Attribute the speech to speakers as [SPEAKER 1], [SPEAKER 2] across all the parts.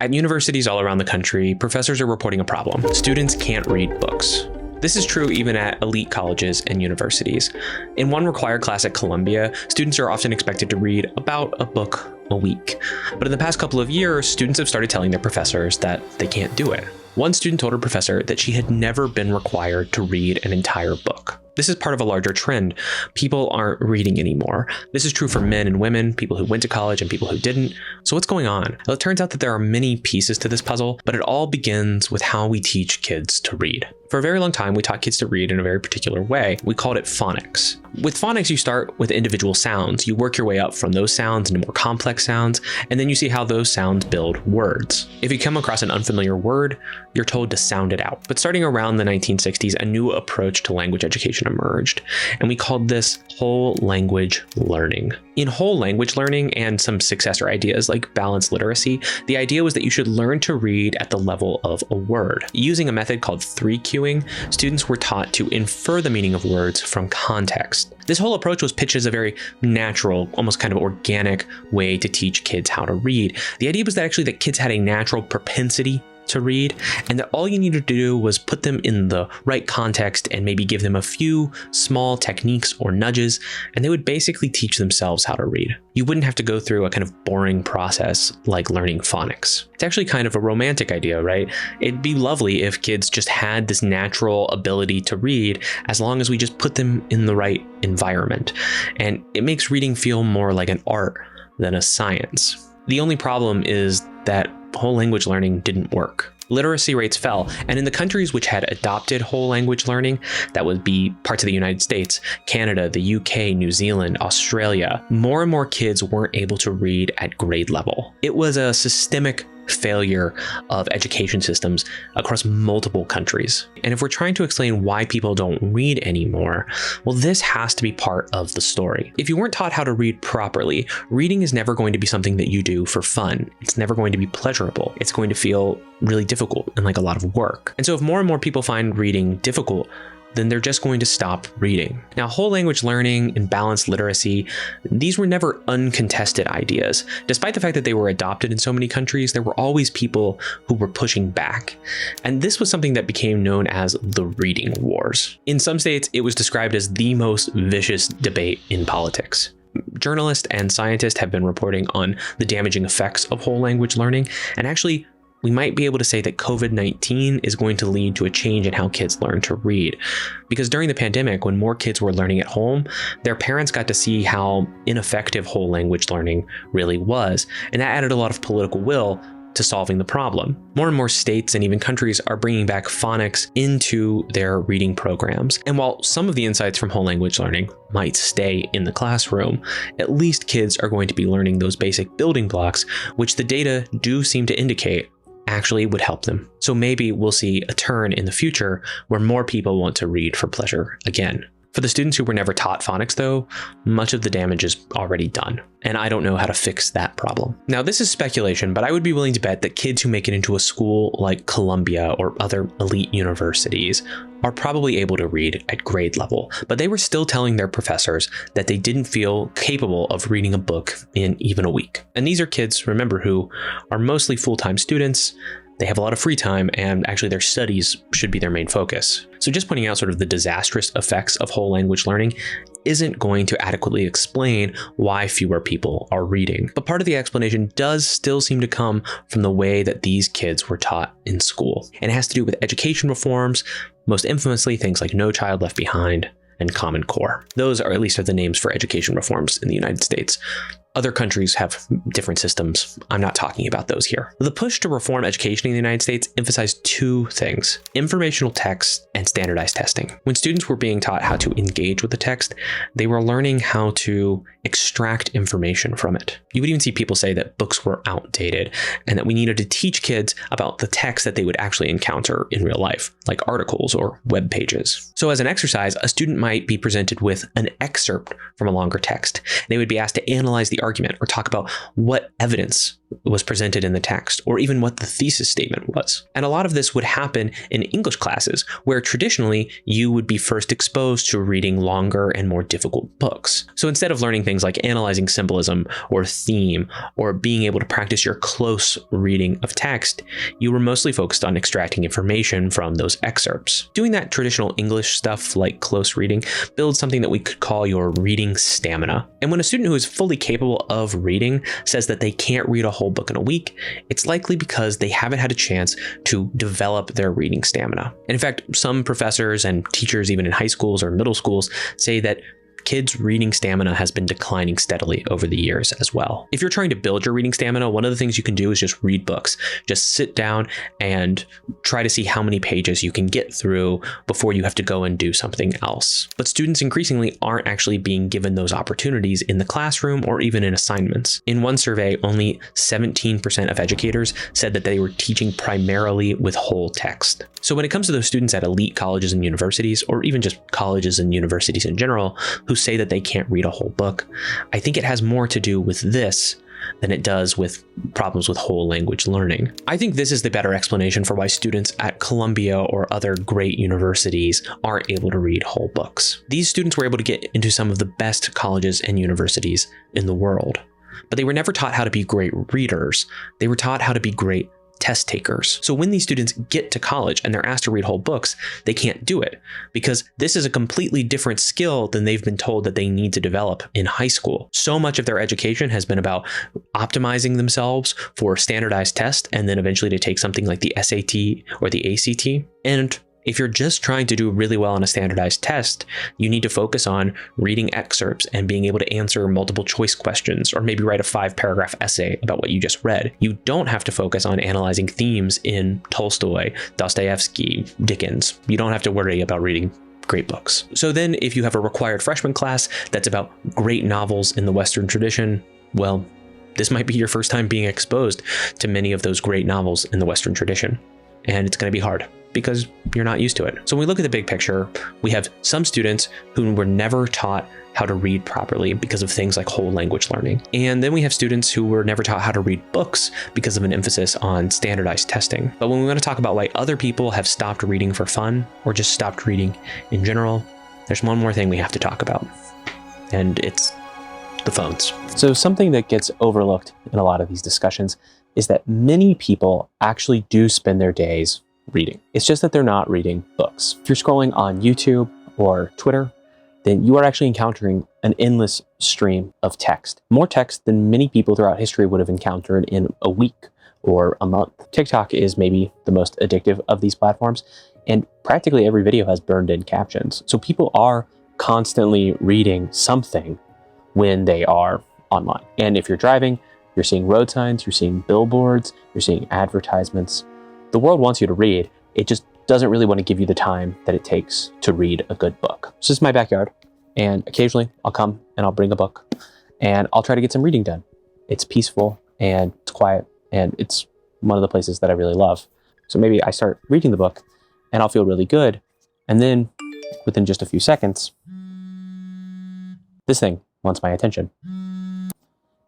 [SPEAKER 1] At universities all around the country, professors are reporting a problem. Students can't read books. This is true even at elite colleges and universities. In one required class at Columbia, students are often expected to read about a book a week. But in the past couple of years, students have started telling their professors that they can't do it. One student told her professor that she had never been required to read an entire book. This is part of a larger trend. People aren't reading anymore. This is true for men and women, people who went to college and people who didn't. So what's going on? Well, it turns out that there are many pieces to this puzzle, but it all begins with how we teach kids to read. For a very long time, we taught kids to read in a very particular way. We called it phonics. With phonics, you start with individual sounds. You work your way up from those sounds into more complex sounds, and then you see how those sounds build words. If you come across an unfamiliar word, you're told to sound it out. But starting around the 1960s, a new approach to language education emerged, and we called this whole language learning. In whole language learning and some successor ideas like balanced literacy, the idea was that you should learn to read at the level of a word. Using a method called 3-cueing, students were taught to infer the meaning of words from context. This whole approach was pitched as a very natural, almost kind of organic way to teach kids how to read. The idea was that actually that kids had a natural propensity to read, and that all you needed to do was put them in the right context and maybe give them a few small techniques or nudges, and they would basically teach themselves how to read. You wouldn't have to go through a kind of boring process like learning phonics. It's actually kind of a romantic idea, right? It'd be lovely if kids just had this natural ability to read as long as we just put them in the right environment. And it makes reading feel more like an art than a science. The only problem is that whole language learning didn't work. Literacy rates fell, and in the countries which had adopted whole language learning, that would be parts of the United States, Canada, the UK, New Zealand, Australia, more and more kids weren't able to read at grade level. It was a systemic failure of education systems across multiple countries. And if we're trying to explain why people don't read anymore, well, this has to be part of the story. If you weren't taught how to read properly, reading is never going to be something that you do for fun. It's never going to be pleasurable. It's going to feel really difficult and like a lot of work. And so if more and more people find reading difficult, then they're just going to stop reading. Now, whole language learning and balanced literacy, these were never uncontested ideas. Despite the fact that they were adopted in so many countries, there were always people who were pushing back. And this was something that became known as the reading wars. In some states, it was described as the most vicious debate in politics. Journalists and scientists have been reporting on the damaging effects of whole language learning, and actually, we might be able to say that COVID-19 is going to lead to a change in how kids learn to read. Because during the pandemic, when more kids were learning at home, their parents got to see how ineffective whole language learning really was. And that added a lot of political will to solving the problem. More and more states and even countries are bringing back phonics into their reading programs. And while some of the insights from whole language learning might stay in the classroom, at least kids are going to be learning those basic building blocks, which the data do seem to indicate actually would help them. So maybe we'll see a turn in the future where more people want to read for pleasure again. For the students who were never taught phonics, though, much of the damage is already done, and I don't know how to fix that problem. Now, this is speculation, but I would be willing to bet that kids who make it into a school like Columbia or other elite universities are probably able to read at grade level, but they were still telling their professors that they didn't feel capable of reading a book in even a week. And these are kids, remember, who are mostly full-time students. They have a lot of free time, and actually their studies should be their main focus. So just pointing out sort of the disastrous effects of whole language learning isn't going to adequately explain why fewer people are reading. But part of the explanation does still seem to come from the way that these kids were taught in school. And it has to do with education reforms, most infamously things like No Child Left Behind and Common Core. Those are at least the names for education reforms in the United States. Other countries have different systems. I'm not talking about those here. The push to reform education in the United States emphasized two things: informational text and standardized testing. When students were being taught how to engage with the text, they were learning how to extract information from it. You would even see people say that books were outdated and that we needed to teach kids about the text that they would actually encounter in real life, like articles or web pages. So as an exercise, a student might be presented with an excerpt from a longer text. They would be asked to analyze the argument or talk about what evidence was presented in the text, or even what the thesis statement was. And a lot of this would happen in English classes, where traditionally you would be first exposed to reading longer and more difficult books. So instead of learning things like analyzing symbolism or theme, or being able to practice your close reading of text, you were mostly focused on extracting information from those excerpts. Doing that traditional English stuff like close reading builds something that we could call your reading stamina. And when a student who is fully capable of reading says that they can't read a whole book in a week, it's likely because they haven't had a chance to develop their reading stamina. And in fact, some professors and teachers, even in high schools or middle schools, say that kids' reading stamina has been declining steadily over the years as well. If you're trying to build your reading stamina, one of the things you can do is just read books. Just sit down and try to see how many pages you can get through before you have to go and do something else. But students increasingly aren't actually being given those opportunities in the classroom or even in assignments. In one survey, only 17% of educators said that they were teaching primarily with whole text. So when it comes to those students at elite colleges and universities, or even just colleges and universities in general, who say that they can't read a whole book, I think it has more to do with this than it does with problems with whole language learning. I think this is the better explanation for why students at Columbia or other great universities aren't able to read whole books. These students were able to get into some of the best colleges and universities in the world, but they were never taught how to be great readers. They were taught how to be great test takers. So when these students get to college and they're asked to read whole books, they can't do it because this is a completely different skill than they've been told that they need to develop in high school. So much of their education has been about optimizing themselves for standardized tests and then eventually to take something like the SAT or the ACT. And if you're just trying to do really well on a standardized test, you need to focus on reading excerpts and being able to answer multiple choice questions, or maybe write a 5-paragraph essay about what you just read. You don't have to focus on analyzing themes in Tolstoy, Dostoevsky, Dickens. You don't have to worry about reading great books. So then if you have a required freshman class that's about great novels in the Western tradition, well, this might be your first time being exposed to many of those great novels in the Western tradition. And it's going to be hard because you're not used to it. So when we look at the big picture, we have some students who were never taught how to read properly because of things like whole language learning. And then we have students who were never taught how to read books because of an emphasis on standardized testing. But when we want to talk about why other people have stopped reading for fun or just stopped reading in general, there's one more thing we have to talk about, and it's the phones. So something that gets overlooked in a lot of these discussions is that many people actually do spend their days reading. It's just that they're not reading books. If you're scrolling on YouTube or Twitter, then you are actually encountering an endless stream of text. More text than many people throughout history would have encountered in a week or a month. TikTok is maybe the most addictive of these platforms, and practically every video has burned-in captions. So people are constantly reading something when they are online. And if you're driving, you're seeing road signs, you're seeing billboards, you're seeing advertisements. The world wants you to read. It just doesn't really want to give you the time that it takes to read a good book. So this is my backyard, and occasionally I'll come and I'll bring a book and I'll try to get some reading done. It's peaceful and it's quiet, and it's one of the places that I really love. So maybe I start reading the book and I'll feel really good, and then within just a few seconds, this thing wants my attention.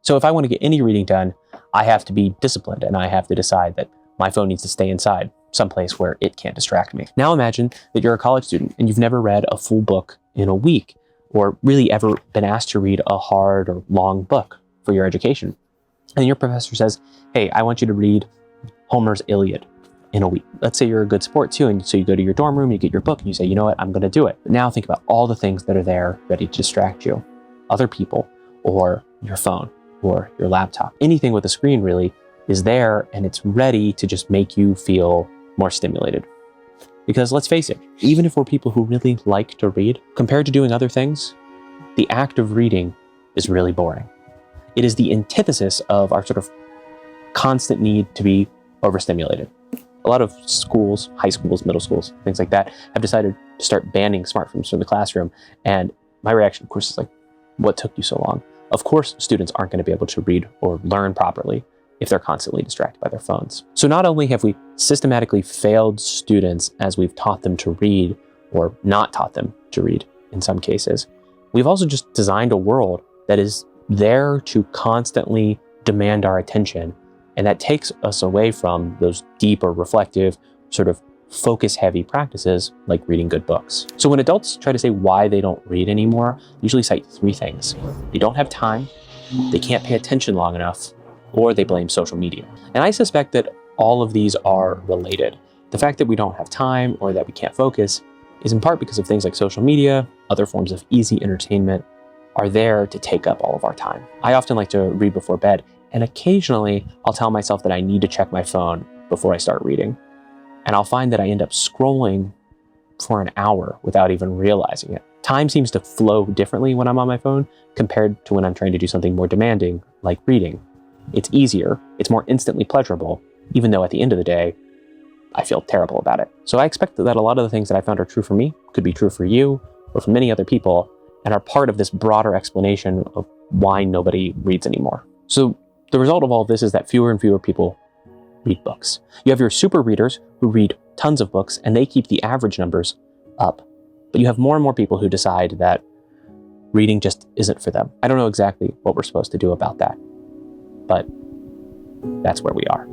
[SPEAKER 1] So if I want to get any reading done, I have to be disciplined, and I have to decide that my phone needs to stay inside, someplace where it can't distract me. Now imagine that you're a college student and you've never read a full book in a week, or really ever been asked to read a hard or long book for your education. And your professor says, hey, I want you to read Homer's Iliad in a week. Let's say you're a good sport too, and so you go to your dorm room, you get your book, and you say, you know what, I'm going to do it. But now think about all the things that are there ready to distract you. Other people, or your phone, or your laptop. Anything with a screen really is there, and it's ready to just make you feel more stimulated. Because let's face it, even if we're people who really like to read, compared to doing other things, the act of reading is really boring. It is the antithesis of our sort of constant need to be overstimulated. A lot of schools, high schools, middle schools, things like that, have decided to start banning smartphones from the classroom. And my reaction, of course, is like, what took you so long? Of course, students aren't going to be able to read or learn properly if they're constantly distracted by their phones. So not only have we systematically failed students as we've taught them to read, or not taught them to read in some cases, we've also just designed a world that is there to constantly demand our attention
[SPEAKER 2] And that takes us away from those deeper, reflective, sort of focus-heavy practices like reading good books. So when adults try to say why they don't read anymore, they usually cite three things. They don't have time, they can't pay attention long enough, or they blame social media. And I suspect that all of these are related. The fact that we don't have time or that we can't focus is in part because of things like social media, other forms of easy entertainment are there to take up all of our time. I often like to read before bed, and occasionally I'll tell myself that I need to check my phone before I start reading. And I'll find that I end up scrolling for an hour without even realizing it. Time seems to flow differently when I'm on my phone compared to when I'm trying to do something more demanding, like reading. It's easier, it's more instantly pleasurable, even though at the end of the day, I feel terrible about it. So I expect that a lot of the things that I found are true for me could be true for you or for many other people, and are part of this broader explanation of why nobody reads anymore. So the result of all of this is that fewer and fewer people read books. You have your super readers who read tons of books and they keep the average numbers up. But you have more and more people who decide that reading just isn't for them. I don't know exactly what we're supposed to do about that, but that's where we are.